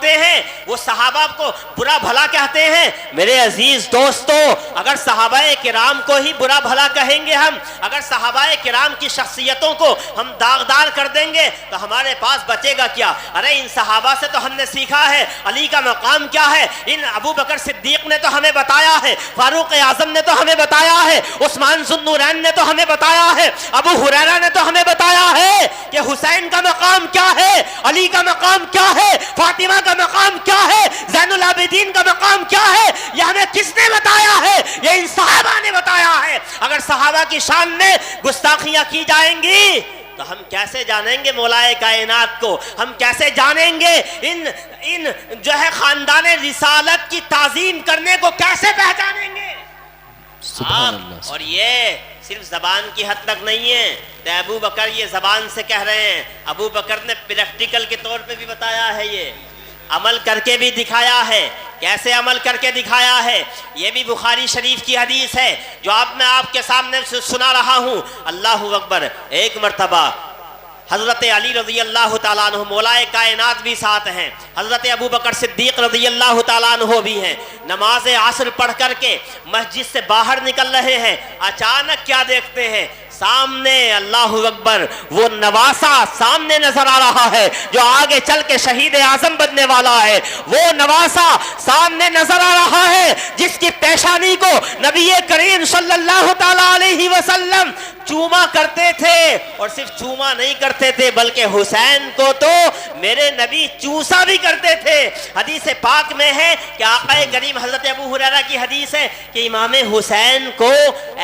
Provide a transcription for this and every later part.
بکتے ہیں, وہ صحابہ کو برا بھلا کہتے ہیں. میرے عزیز دوستو, اگر صحابہ کرام کو ہی برا بھلا کہیں گے ہم, اگر صحابہ کرام کی شخصیتوں کو ہم داغدار کر دیں گے تو ہمارے پاس بچے گا کیا؟ ارے ان صحابہ سے تو ہم نے سیکھا ہے علی کا مقام کیا ہے, ان ابو بکر صدیق نے تو ہمیں بتایا ہے, فاروق اعظم نے تو ہمیں بتایا ہے, عثمان ذو النورین نے تو ہمیں بتایا ہے, ابو ہریرہ نے تو ہمیں بتایا ہے کہ حسین کا مقام کیا ہے, علی کا مقام کیا ہے, فاطمہ کا مقام کیا ہے, زین العابدین کا مقام کیا ہے. یہ ہمیں کس نے بتایا ہے؟ یہ ان صحابہ نے بتایا ہے. اگر صحابہ کی شان میں گستاخیاں کی جائیں گی تو ہم کیسے جانیں گے مولائے کائنات کو؟ ہم کیسے جانیں گے ان جو ہے خاندان رسالت کی تعظیم کرنے کو کیسے پہچانیں گے؟ سبحان اللہ. اور یہ صرف زبان کی حد تک نہیں ہے. ابو بکر یہ زبان سے کہہ رہے ہیں, ابو بکر نے پریکٹیکل کے طور پہ بھی بتایا ہے, یہ عمل کر کے بھی دکھایا ہے. کیسے عمل کر کے دکھایا ہے؟ یہ بھی بخاری شریف کی حدیث ہے جو میں آپ کے سامنے سنا رہا ہوں. اللہ اکبر. ایک مرتبہ حضرت علی رضی اللہ تعالیٰ عنہ مولائے کائنات بھی ساتھ ہیں, حضرت ابو بکر صدیق رضی اللہ تعالیٰ عنہ بھی ہیں, نماز عصر پڑھ کر کے مسجد سے باہر نکل رہے ہیں. اچانک کیا دیکھتے ہیں؟ سامنے اللہ اکبر وہ نواسا سامنے نظر آ رہا ہے جو آگے چل کے شہید اعظم بننے والا ہے. وہ نواسا سامنے نظر آ رہا ہے جس کی پیشانی کو نبی کریم صلی اللہ تعالی علیہ وسلم چوما کرتے تھے, اور صرف چوما نہیں کرتے تھے بلکہ حسین کو تو میرے نبی چوسا بھی کرتے تھے. حدیث پاک میں ہے کہ آقا کریم حضرت ابو ہریرہ کی حدیث ہے کہ امام حسین کو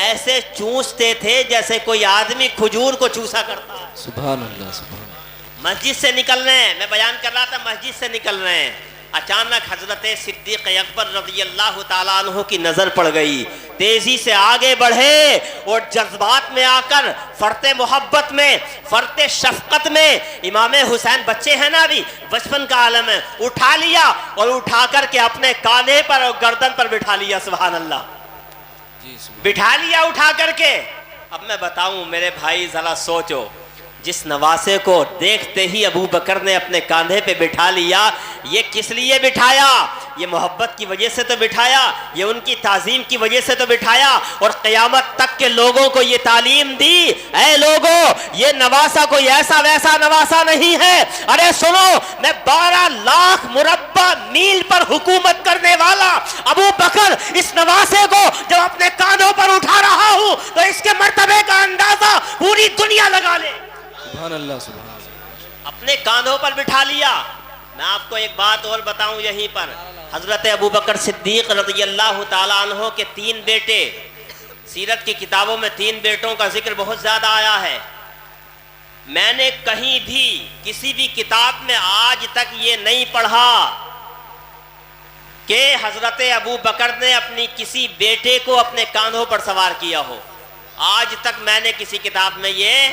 ایسے چوستے تھے جیسے کوئی آدمی کھجور کو چوسا کرتا ہے. سبحان اللہ. سبحان اللہ. مسجد سے نکل رہے ہیں, میں بیان کر رہا تھا مسجد سے نکل رہے ہیں, اچانک حضرت صدیق اکبر رضی اللہ تعالیٰ عنہ کی نظر پڑ گئی. تیزی سے آگے بڑھے اور جذبات میں آ کر فرتے محبت میں, فرتے شفقت میں امام حسین, بچے ہیں نا ابھی, بچپن کا عالم ہے, اٹھا لیا اور اٹھا کر کے اپنے کاندھے پر اور گردن پر بٹھا لیا. سبحان اللہ. بٹھا لیا اٹھا کر کے. اب میں بتاؤں میرے بھائی, ذرا سوچو, جس نواسے کو دیکھتے ہی ابو بکر نے اپنے کاندھے پہ بٹھا لیا, یہ کس لیے بٹھایا؟ یہ محبت کی وجہ سے تو بٹھایا, یہ ان کی تعظیم کی وجہ سے تو بٹھایا, اور قیامت تک کے لوگوں کو یہ تعلیم دی, اے لوگوں یہ نواسا کوئی ایسا ویسا نواسا نہیں ہے. ارے سنو, میں 12 لاکھ مربع میل پر حکومت کرنے والا ابو بکر اس نواسے کو جب اپنے کاندھوں پر اٹھا رہا ہوں تو اس کے مرتبے کا اندازہ پوری دنیا لگا لے. سبحان اللہ. سبحان اللہ. اپنے کاندھوں پر بٹھا لیا. میں آپ کو ایک بات اور بتاؤں یہیں پر, حضرت ابو بکر صدیق رضی اللہ تعالیٰ عنہ کے 3 بیٹے, سیرت کی کتابوں میں 3 بیٹوں کا ذکر بہت زیادہ آیا ہے. میں نے کہیں بھی کسی بھی کتاب میں آج تک یہ نہیں پڑھا کہ حضرت ابو بکر نے اپنی کسی بیٹے کو اپنے کاندھوں پر سوار کیا ہو. آج تک میں نے کسی کتاب میں یہ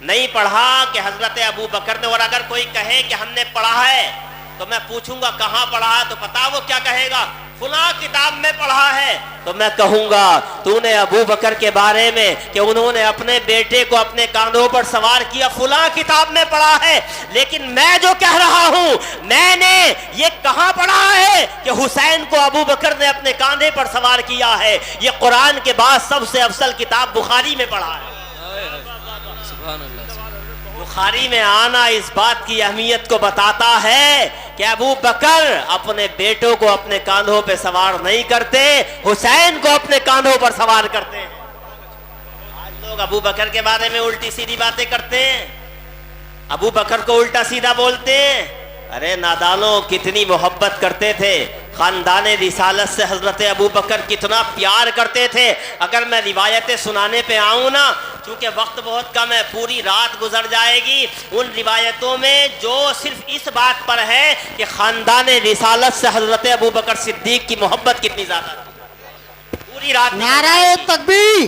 نہیں پڑھا کہ حضرت ابو بکر نے, اور اگر کوئی کہے کہ ہم نے پڑھا ہے تو میں پوچھوں گا کہاں پڑھا ہے, تو پتا وہ کیا کہے گا, فلاں کتاب میں پڑھا ہے. تو میں کہوں گا تو نے ابو بکر کے بارے میں کہ انہوں نے اپنے بیٹے کو اپنے کاندھوں پر سوار کیا فلاں کتاب میں پڑھا ہے, لیکن میں جو کہہ رہا ہوں میں نے یہ کہاں پڑھا ہے کہ حسین کو ابو بکر نے اپنے کاندھے پر سوار کیا ہے. یہ قرآن کے بعد سب سے افضل کتاب بخاری میں پڑھا ہے. بخاری میں آنا اس بات کی اہمیت کو بتاتا ہے کہ ابو بکر اپنے بیٹوں کو اپنے کاندھوں پہ سوار نہیں کرتے, حسین کو اپنے کاندھوں پر سوار کرتے ہیں. آج لوگ ابو بکر کے بارے میں الٹی سیدھی باتیں کرتے ہیں, ابو بکر کو الٹا سیدھا بولتے ہیں. ارے نادانوں, کتنی محبت کرتے تھے خاندان رسالت سے حضرت ابو بکر, کتنا پیار کرتے تھے. اگر میں روایتیں سنانے پہ آؤں نا, چونکہ وقت بہت کم ہے, پوری رات گزر جائے گی ان روایتوں میں جو صرف اس بات پر ہے کہ خاندان رسالت سے حضرت ابو بکر صدیق کی محبت کتنی زیادہ تھی. پوری رات. نعرہ تکبیر,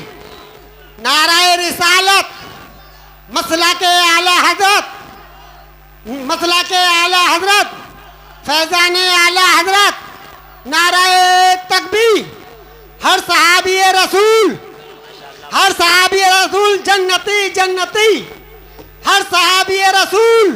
نعرہ رسالت, مسلک اعلی حضرت, مسلک اعلی حضرت, فیضان اعلی حضرت, نعرہ تکبیر. ہر صحابی رسول, ہر صحابی رسول جنتی جنتی, ہر صحابی رسول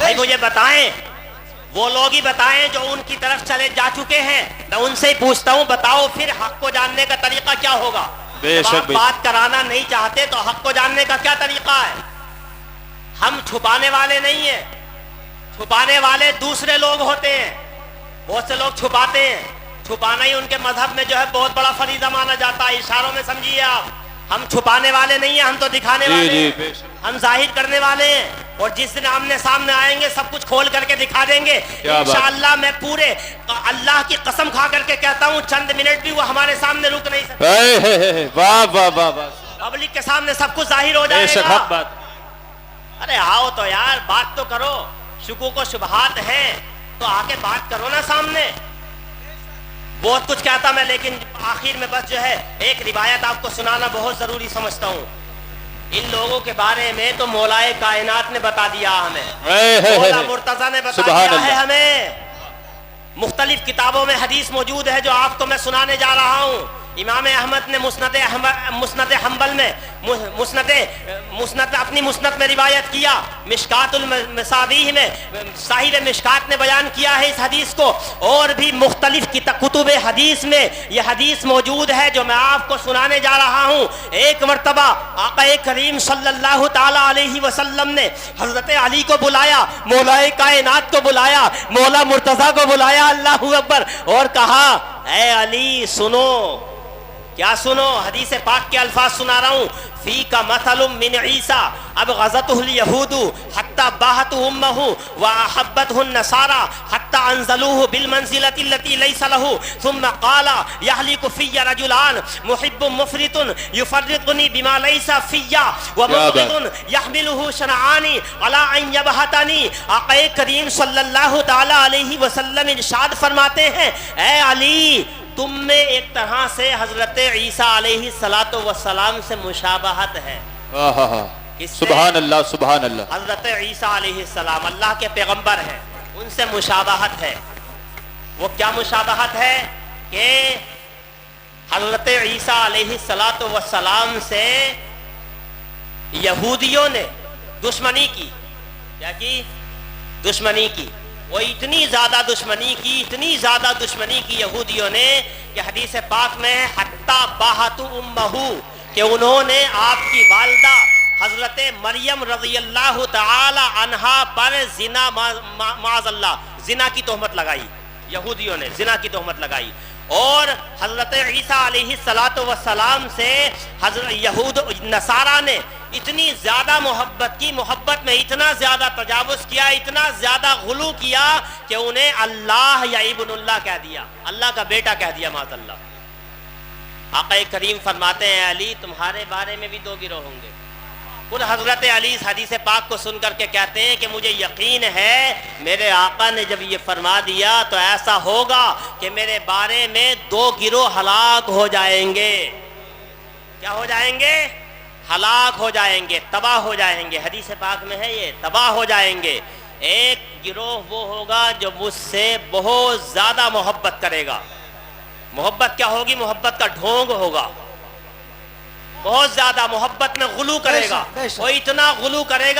بھائی مجھے بتائیں، وہ لوگ ہی بتائیں جو ان کی طرف چلے جا چکے ہیں. میں ان سے ہی پوچھتا ہوں، بتاؤ پھر حق کو جاننے کا طریقہ کیا ہوگا؟ بے جب شک آپ بے بات کرانا نہیں چاہتے تو حق کو جاننے کا کیا طریقہ ہے؟ ہم چھپانے والے نہیں ہیں. چھپانے والے دوسرے لوگ ہوتے ہیں. بہت سے لوگ چھپاتے ہیں. چھپانا ہی ان کے مذہب میں جو ہے بہت بڑا فریضہ مانا جاتا ہے. اشاروں میں سمجھیے آپ. ہم چھپانے والے نہیں ہیں، ہم تو دکھانے جی والے جی ہیں. بے شک. ہم ظاہر کرنے والے ہیں. اور جس دن آمنے سامنے آئیں گے سب کچھ کھول کر کے دکھا دیں گے کیا بات. انشاءاللہ. میں پورے اللہ کی قسم کھا کر کے کہتا ہوں چند منٹ بھی وہ ہمارے سامنے رک نہیں سکتے. واہ واہ واہ واہ. پبلک کے سامنے سب کچھ ظاہر ہو بے جائے شک گا. حق بات. ارے آؤ تو یار بات تو کرو. شکوک و شبہات ہیں تو آ کے بات کرو نا سامنے. بہت کچھ کہتا میں، لیکن آخر میں بس جو ہے ایک روایت آپ کو سنانا بہت ضروری سمجھتا ہوں. ان لوگوں کے بارے میں تو مولائے کائنات نے بتا دیا ہمیں، مولا مرتضیٰ نے بتا دیا ہے ہمیں. مختلف کتابوں میں حدیث موجود ہے جو آپ کو میں سنانے جا رہا ہوں. امام احمد نے مسند حنبل میں مسند اپنی مسند میں روایت کیا. مشکات المصابیح میں صاحب مشکات نے بیان کیا ہے اس حدیث کو. اور بھی مختلف کتب حدیث میں یہ حدیث موجود ہے جو میں آپ کو سنانے جا رہا ہوں. ایک مرتبہ آقا کریم صلی اللہ تعالی علیہ وسلم نے حضرت علی کو بلایا، مولائے کائنات کو بلایا، مولا مرتضیٰ کو بلایا، اللہ اکبر، اور کہا اے علی سنو. کیا سنو؟ حدیث پاک کے الفاظ سنا رہا ہوں. فی کا مثل من عیسیٰ ابغضته اليہود حتی باہته امہ واحبته النصارى حتی انزلوه بالمنزلة التي ليس له ثم قال يهلك في رجلان محب مفرط يفرطني بما ليس في ومبغض يحمله شنعاني على ان يبهتني. آقا کریم صلی اللہ تعالی علیہ وسلم ارشاد فرماتے ہیں اے علی تم میں ایک طرح سے حضرت عیسیٰ علیہ السلام سے مشابہت ہے. سبحان اللہ سبحان اللہ. حضرت عیسیٰ علیہ السلام اللہ کے پیغمبر ہیں، ان سے مشابہت ہے. وہ کیا مشابہت ہے کہ حضرت عیسیٰ علیہ السلام سے یہودیوں نے دشمنی کی. کیا کی؟ دشمنی کی. وہ اتنی زیادہ دشمنی کی یہودیوں نے کہ حدیث پاک میں حتی باہت امہ کہ انہوں نے آپ کی والدہ حضرت مریم رضی اللہ تعالی عنہا پر زنا معاذ اللہ زنا کی تہمت لگائی. یہودیوں نے زنا کی تہمت لگائی. اور حضرت عیسیٰ علیہ السلام سے حضرت یہود نصارہ نے اتنی زیادہ محبت میں اتنا زیادہ تجاوز کیا، اتنا زیادہ غلو کیا کہ انہیں اللہ یا ابن اللہ کہہ دیا، اللہ کا بیٹا کہہ دیا معاذ اللہ. آقا کریم فرماتے ہیں علی تمہارے بارے میں بھی دو گروہ ہوں گے. خود حضرت علی اس حدیث پاک کو سن کر کے کہتے ہیں کہ مجھے یقین ہے میرے آقا نے جب یہ فرما دیا تو ایسا ہوگا کہ میرے بارے میں دو گروہ ہلاک ہو جائیں گے. کیا ہو جائیں گے؟ ہلاک ہو جائیں گے، تباہ ہو جائیں گے. حدیث پاک میں ہے یہ، تباہ ہو جائیں گے. ایک گروہ وہ ہوگا جو مجھ سے بہت زیادہ محبت کرے گا. محبت کیا ہوگی؟ محبت کا ڈھونگ ہوگا. بہت زیادہ محبت میں غلو کرے گا. وہ اتنا غلو کرے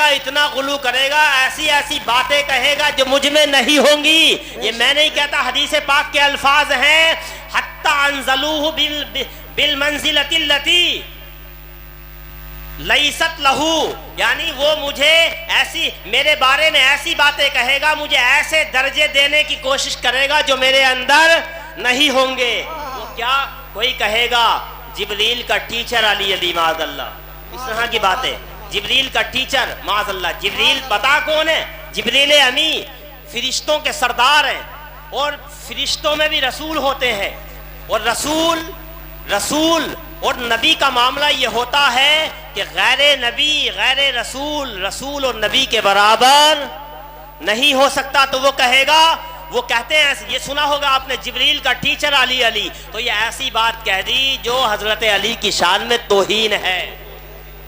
گا ایسی باتیں کہے گا جو مجھ میں نہیں ہوں گی. یہ میں نہیں کہتا، حدیث پاک کے الفاظ ہیں حتی انزلوہ بالمنزلۃ التی لیست لہو، یعنی وہ مجھے میرے بارے میں ایسی باتیں کہے گا، مجھے ایسے درجے دینے کی کوشش کرے گا جو میرے اندر نہیں ہوں گے. وہ کیا؟ کوئی کہے گا جبریل کا ٹیچر علی معاذ اللہ، اس طرح کی باتیں. جبریل کا ٹیچر معاذ اللہ. جبریل پتا کون ہے؟ جبریل امی فرشتوں کے سردار ہیں، اور فرشتوں میں بھی رسول ہوتے ہیں. اور رسول اور نبی کا معاملہ یہ ہوتا ہے کہ غیر نبی غیر رسول اور نبی کے برابر نہیں ہو سکتا. تو وہ کہے گا، وہ کہتے ہیں، یہ سنا ہوگا آپ نے جبریل کا ٹیچر علی، تو یہ ایسی بات کہہ دی جو حضرت علی کی شان میں توہین ہے.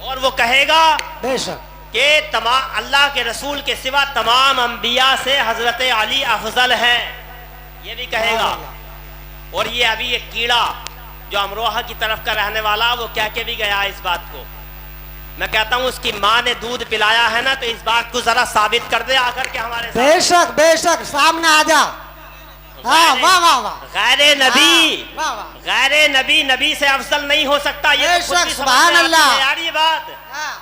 اور وہ کہے گا بے شک کہ اللہ کے رسول کے سوا تمام انبیاء سے حضرت علی افضل ہے، یہ بھی کہے گا. اور یہ ابھی ایک کیڑا جو امروہہ کی طرف کا رہنے والا وہ کہہ کے بھی گیا اس بات کو میں کہتا ہوں اس کی ماں نے دودھ پلایا ہے نا، تو اس بات کو ذرا ثابت کر دے آ کر کے ہمارے ساتھ۔ بے شک سامنے آ جا۔ ہاں واہ واہ واہ، غیر نبی، واہ واہ، غیر نبی نبی سے افضل نہیں ہو سکتا، یہ بے تو خود شک، بھی سمجھ سبحان میں آتی اللہ۔ ہے یار یہ بات۔ ہاں،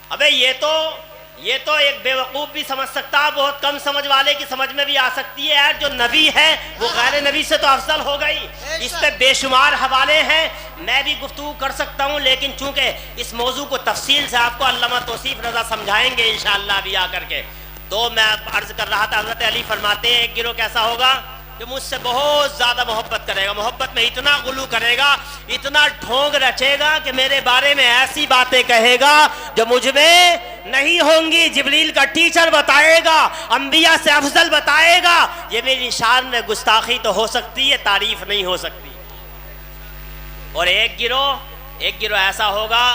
ابے یہ تو ایک بیوقوف بھی سمجھ سکتا، بہت کم سمجھ والے کی سمجھ میں بھی آ سکتی ہے یار، جو نبی ہے وہ غیر نبی سے تو افضل ہو گئی۔ اس پہ بے شمار حوالے ہیں، میں بھی گفتگو کر سکتا ہوں، لیکن چونکہ اس موضوع کو تفصیل سے آپ کو علامہ توصیف رضا سمجھائیں گے انشاءاللہ ابھی آ کر کے، تو میں عرض کر رہا تھا حضرت علی فرماتے ہیں ایک گروہ کیسا ہوگا کہ مجھ سے بہت زیادہ محبت کرے گا، محبت میں اتنا غلو کرے گا، اتنا ڈھونگ رچے گا کہ میرے بارے میں ایسی باتیں کہے گا جو مجھ میں نہیں ہوں گی، جبریل کا ٹیچر بتائے گا، انبیاء سے افضل بتائے گا، یہ میری شان میں گستاخی تو ہو سکتی ہے، تعریف نہیں ہو سکتی۔ اور ایک گروہ ایسا ہوگا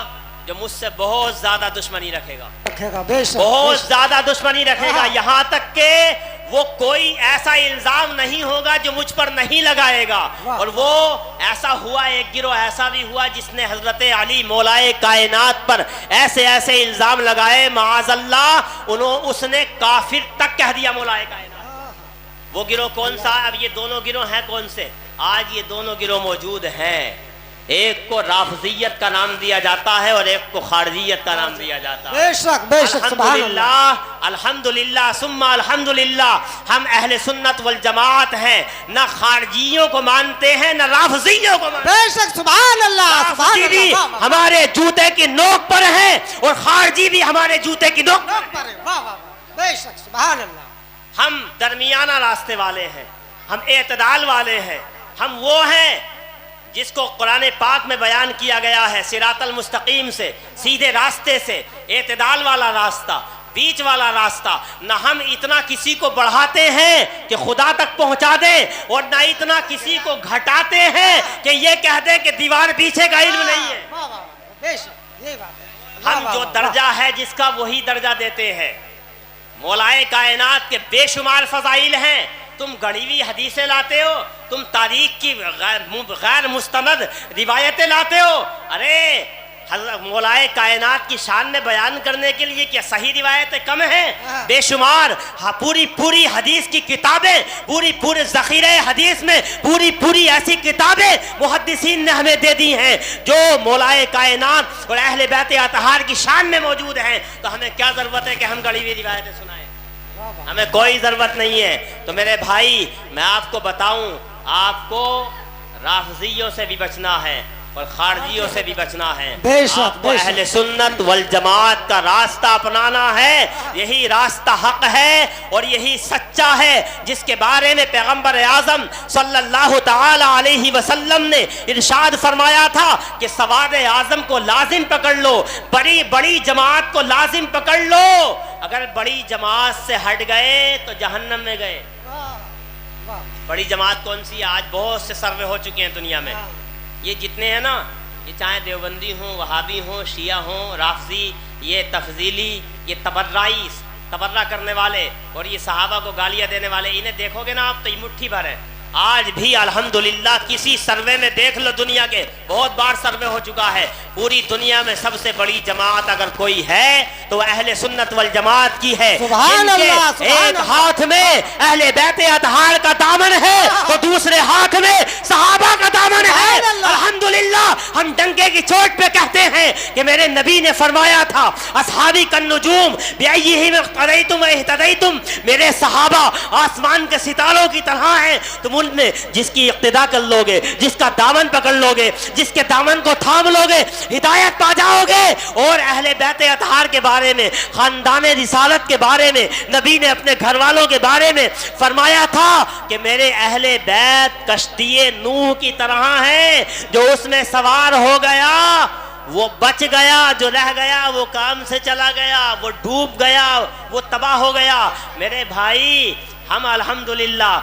جو مجھ سے بہت زیادہ دشمنی رکھے گا، رکھے گا، بے شک، بہت زیادہ دشمنی رکھے گا، یہاں تک کہ وہ کوئی ایسا الزام نہیں ہوگا جو مجھ پر نہیں لگائے گا۔ اور وہ ایسا ہوا، ایک گروہ ایسا بھی ہوا جس نے حضرت علی مولائے کائنات پر ایسے الزام لگائے، معاذ اللہ اس نے کافر تک کہہ دیا مولائے کائنات۔ وہ گروہ کون سا؟ اب یہ دونوں گروہ ہیں کون سے؟ آج یہ دونوں گروہ موجود ہیں، ایک کو رافضیت کا نام دیا جاتا ہے اور ایک کو خارجیت کا نام دیا جاتا ہے۔ بے شک، سبحان اللہ، الحمدللہ ثم الحمدللہ، ہم اہل سنت والجماعت ہیں، نہ خارجیوں کو مانتے ہیں نہ رافضیوں کو مانتے ہیں۔ بے شک، سبحان اللہ، سبحان رافضی بھی اللہ، واہ واہ، ہمارے جوتے کی نوک پر ہیں اور خارجی بھی ہمارے جوتے کی نوک پر ہیں۔ پر ہے، واہ واہ، بے شک، سبحان اللہ، ہم درمیانہ راستے والے ہیں، ہم اعتدال والے ہیں، ہم وہ ہیں جس کو قرآن پاک میں بیان کیا گیا ہے، صراط المستقیم سے، سیدھے راستے سے، اعتدال والا راستہ، بیچ والا راستہ۔ نہ ہم اتنا کسی کو بڑھاتے ہیں کہ خدا تک پہنچا دیں اور نہ اتنا کسی کو گھٹاتے ہیں کہ یہ کہہ دیں کہ دیوار پیچھے کا علم نہیں ہے۔ واہ واہ، بے شک، یہ بات ہے، ہم جو درجہ ہے جس کا وہی درجہ دیتے ہیں۔ مولائے کائنات کے بے شمار فضائل ہیں، تم گڑھی ہوئی حدیثیں لاتے ہو، تم تاریخ کی غیر مستند روایتیں لاتے ہو۔ ارے حضرت مولائے کائنات کی شان میں بیان کرنے کے لیے کیا صحیح روایتیں کم ہیں؟ بے شمار، پوری حدیث کی کتابیں، پورے ذخیرہ حدیث میں پوری ایسی کتابیں محدثین نے ہمیں دے دی ہیں جو مولائے کائنات اور اہل بیت اطہار کی شان میں موجود ہیں۔ تو ہمیں کیا ضرورت ہے کہ ہم گڑھی ہوئی روایتیں سنائیں؟ ہمیں کوئی ضرورت نہیں ہے۔ تو میرے بھائی، میں آپ کو بتاؤں، آپ کو رافضیوں سے بھی بچنا ہے اور خارجیوں سے بھی بچنا ہے۔ بے شک، آپ کو بے شک۔ اہل سنت والجماعت کا راستہ اپنانا ہے، یہی راستہ حق ہے اور یہی سچا ہے جس کے بارے میں پیغمبر اعظم صلی اللہ تعالی علیہ وسلم نے ارشاد فرمایا تھا کہ سواد اعظم کو لازم پکڑ لو، بڑی جماعت کو لازم پکڑ لو، اگر بڑی جماعت سے ہٹ گئے تو جہنم میں گئے۔ بڑی جماعت کون سی ہے؟ آج بہت سے سروے ہو چکے ہیں دنیا میں، یہ جتنے ہیں نا، یہ چاہے دیوبندی ہوں، وہابی ہوں، شیعہ ہوں، رافضی، یہ تفضیلی، یہ تبرہ کرنے والے اور یہ صحابہ کو گالیاں دینے والے، انہیں دیکھو گے نا آپ تو یہ مٹھی بھر ہے۔ آج بھی الحمدللہ کسی سروے میں دیکھ لو، دنیا کے بہت بار سروے ہو چکا ہے، پوری دنیا میں سب سے بڑی جماعت اگر کوئی ہے تو اہل سنت والجماعت کی ہے۔ سبحان جن کے اللہ، سبحان ایک اللہ۔ ہاتھ میں اہل بیت اطہار کا دامن ہے تو دوسرے ہاتھ میں صحابہ کا دامن ہے۔ سبحان اللہ۔ الحمدللہ ہم ڈنکے کی چوٹ پہ کہتے ہیں کہ میرے نبی نے فرمایا تھا، اصحابی کالنجوم بأیہم اقتدیتم واہتدیتم، میرے صحابہ آسمان کے ستاروں کی طرح ہیں، تم ان میں جس کی اقتداء کر لوگے، جس کا دامن پکڑ لوگے، جس کے دامن کو تھام لوگے، ہدایت پا جاؤ گے۔ اور اہل بیت اطہار کے بارے میں، خاندان رسالت کے بارے میں، نبی نے اپنے گھر والوں کے بارے میں فرمایا تھا کہ میرے اہل بیت کشتی نوح کی طرح ہیں، جو اس میں سوار ہو گیا وہ بچ گیا، جو رہ گیا وہ کام سے چلا گیا، وہ ڈوب گیا، وہ تباہ ہو گیا۔ میرے بھائی، ہم الحمدللہ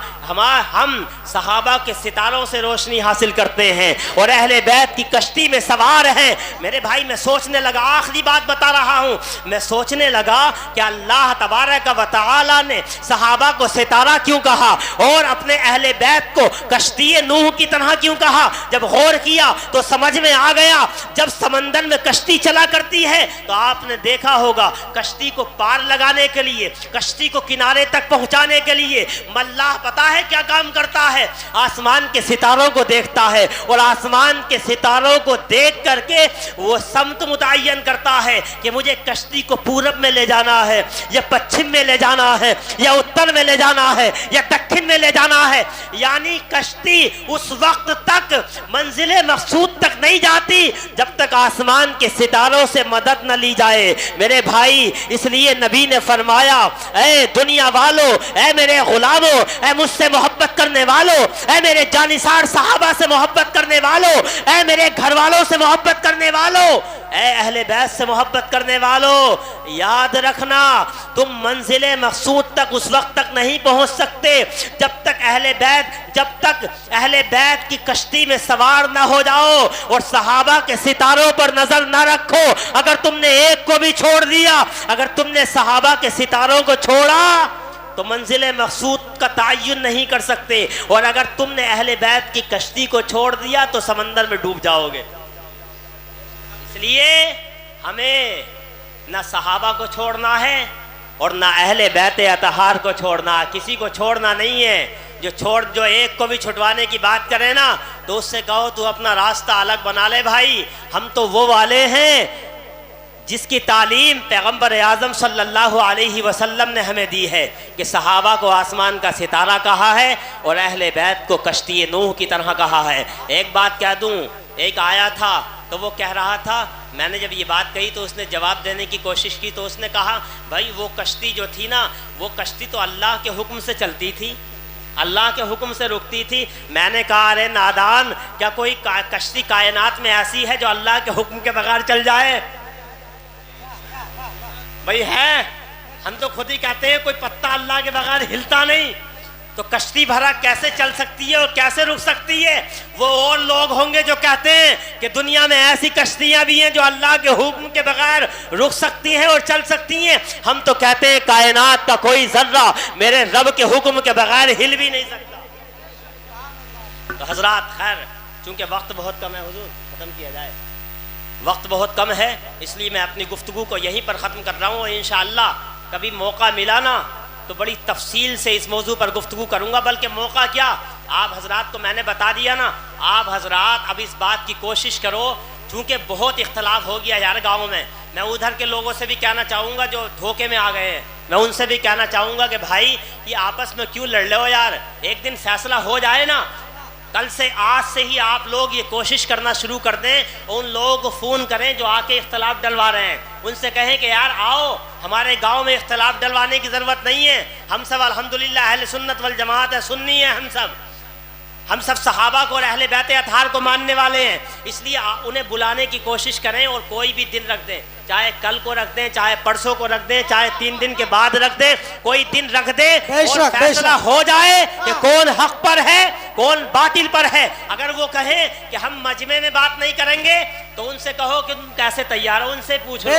ہم صحابہ کے ستاروں سے روشنی حاصل کرتے ہیں اور اہل بیت کی کشتی میں سوار ہیں۔ میرے بھائی میں سوچنے لگا، آخری بات بتا رہا ہوں، میں سوچنے لگا کہ اللہ تبارک و تعالی نے صحابہ کو ستارہ کیوں کہا اور اپنے اہل بیت کو کشتی نوح کی طرح کیوں کہا؟ جب غور کیا تو سمجھ میں آ گیا، جب سمندر میں کشتی چلا کرتی ہے تو آپ نے دیکھا ہوگا کشتی کو پار لگانے کے لیے، کشتی کو کنارے تک پہنچانے کے لیے ملاح پتہ ہے کیا کام کرتا ہے؟ آسمان کے ستاروں کو دیکھتا ہے اور آسمان کے ستاروں کو دیکھ کر کے وہ سمت متعین کرتا ہے کہ مجھے کشتی کو پورب میں لے جانا ہے یا پچھم میں لے جانا ہے یا اتر میں لے جانا ہے یا دکھن میں لے جانا ہے۔ یعنی کشتی اس وقت تک منزل مقصود تک نہیں جاتی جب تک آسمان کے ستاروں سے مدد نہ لی جائے۔ میرے بھائی اس لیے نبی نے فرمایا، اے دنیا والو، اے میرے غلاموں، اے مجھ سے محبت کرنے والوں، اے میرے جانثار صحابہ سے محبت کرنے والوں، اے میرے گھر والوں سے محبت کرنے والوں، اے اہل بیت سے محبت کرنے والوں، یاد رکھنا تم منزل مقصود تک اس وقت تک نہیں پہنچ سکتے جب تک اہل بیت کی کشتی میں سوار نہ ہو جاؤ اور صحابہ کے ستاروں پر نظر نہ رکھو۔ اگر تم نے ایک کو بھی چھوڑ دیا، اگر تم نے صحابہ کے ستاروں کو چھوڑا تو منزل مقصود کا تعین نہیں کر سکتے، اور اگر تم نے اہل بیت کی کشتی کو چھوڑ دیا تو سمندر میں ڈوب جاؤ گے۔ اس لیے ہمیں نہ صحابہ کو چھوڑنا ہے اور نہ اہل بیت اطہار کو چھوڑنا، کسی کو چھوڑنا نہیں ہے۔ جو ایک کو بھی چھٹوانے کی بات کرے نا تو اس سے کہو تو اپنا راستہ الگ بنا لے بھائی، ہم تو وہ والے ہیں جس کی تعلیم پیغمبر اعظم صلی اللہ علیہ وسلم نے ہمیں دی ہے کہ صحابہ کو آسمان کا ستارہ کہا ہے اور اہل بیت کو کشتی نوح کی طرح کہا ہے۔ ایک بات کہہ دوں، ایک آیا تھا تو وہ کہہ رہا تھا، میں نے جب یہ بات کہی تو اس نے جواب دینے کی کوشش کی تو اس نے کہا بھائی وہ کشتی جو تھی نا، وہ کشتی تو اللہ کے حکم سے چلتی تھی، اللہ کے حکم سے رکتی تھی۔ میں نے کہا ارے نادان، کیا کوئی کشتی کائنات میں ایسی ہے جو اللہ کے حکم کے بغیر چل جائے؟ بھائی ہے، ہم تو خود ہی کہتے ہیں کوئی پتا اللہ کے بغیر ہلتا نہیں، تو کشتی بھرا کیسے چل سکتی ہے اور کیسے رک سکتی ہے؟ وہ اور لوگ ہوں گے جو کہتے ہیں کہ دنیا میں ایسی کشتیاں بھی ہیں جو اللہ کے حکم کے بغیر رک سکتی ہیں اور چل سکتی ہیں۔ ہم تو کہتے ہیں کائنات کا کوئی ذرہ میرے رب کے حکم کے بغیر ہل بھی نہیں سکتا۔ تو حضرات خیر، چونکہ وقت بہت کم ہے، حضور ختم کیا جائے، وقت بہت کم ہے، اس لیے میں اپنی گفتگو کو یہیں پر ختم کر رہا ہوں، اور انشاءاللہ کبھی موقع ملا نا تو بڑی تفصیل سے اس موضوع پر گفتگو کروں گا۔ بلکہ موقع کیا، آپ حضرات کو میں نے بتا دیا نا، آپ حضرات اب اس بات کی کوشش کرو، چونکہ بہت اختلاف ہو گیا یار گاؤں میں۔ میں ادھر کے لوگوں سے بھی کہنا چاہوں گا جو دھوکے میں آ گئے ہیں، میں ان سے بھی کہنا چاہوں گا کہ بھائی یہ آپس میں کیوں لڑ رہے ہو یار، ایک دن فیصلہ ہو جائے نا۔ کل سے آج سے ہی آپ لوگ یہ کوشش کرنا شروع کر دیں، ان لوگوں کو فون کریں جو آ کے اختلاف ڈلوا رہے ہیں، ان سے کہیں کہ یار آؤ، ہمارے گاؤں میں اختلاف ڈلوانے کی ضرورت نہیں ہے، ہم سب الحمدللہ اہل سنت والجماعت ہے، سنی ہیں ہم سب صحابہ کو اور اہل بیت اطہار کو ماننے والے ہیں۔ اس لیے انہیں بلانے کی کوشش کریں اور کوئی بھی دن رکھ دیں، چاہے کل کو رکھ دیں، چاہے پرسوں کو رکھ دیں، چاہے 3 دن کے بعد رکھ دیں، کوئی دن رکھ دیں اور فیصلہ ہو جائے کہ کون حق پر ہے کون باطل پر ہے۔ اگر وہ کہیں کہ ہم مجمع میں بات نہیں کریں گے تو ان سے کہو کہ تم کیسے تیار ہو، ان سے پوچھو،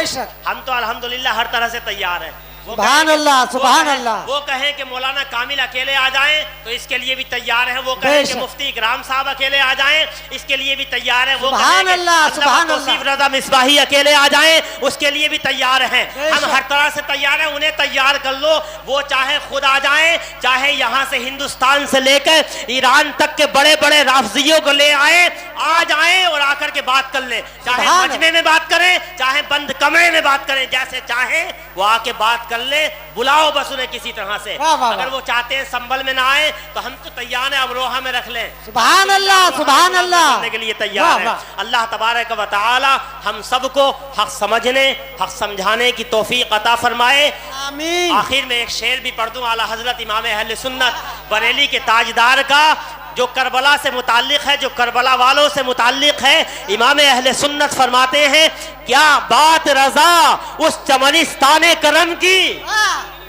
ہم تو الحمدللہ ہر طرح سے تیار ہیں۔ سبحان اللہ، سبحان اللہ۔ وہ کہیں کہ مولانا کامل اکیلے آ جائیں تو اس کے لیے بھی تیار ہیں، وہ کہیں کہ مفتی اکرام صاحب اکیلے آ جائیں اس کے لیے بھی تیار ہیں، وہ سبحان اللہ، سبحان اللہ۔ توصیف رضا مصباحی اکیلے آ جائیں اس کے لیے بھی تیار ہیں۔ ہم ہر طرح سے تیار ہیں، انہیں تیار کر لو، وہ چاہے خود آ جائیں، چاہے یہاں سے ہندوستان سے لے کر ایران تک کے بڑے بڑے رافضیوں کو لے آئیں، آ جائیں اور آ کر کے بات کر لیں، چاہے مجمع میں بات کریں چاہے بند کمرے میں بات کریں، جیسے چاہیں وہ آ کے بات کر لے، بلاؤ بس انہیں کسی طرح سے۔ اگر وہ چاہتے ہیں سنبل میں نہ آئے تو ہم تو تیار ہیں، امروہہ میں رکھ لیں، سبحان اللہ، سبحان اللہ، کرنے کے لیے تیار ہیں۔ اللہ تبارک و تعالی ہم سب کو حق سمجھنے حق سمجھانے کی توفیق عطا فرمائے، آمین۔ آخر میں ایک شعر بھی پڑھ دوں اعلیٰ حضرت امام اہل سنت بریلی کے تاجدار کا، جو کربلا سے متعلق ہے، جو کربلا والوں سے متعلق ہے۔ امام اہل سنت فرماتے ہیں کیا بات رضا اس چمنستان کرم کی،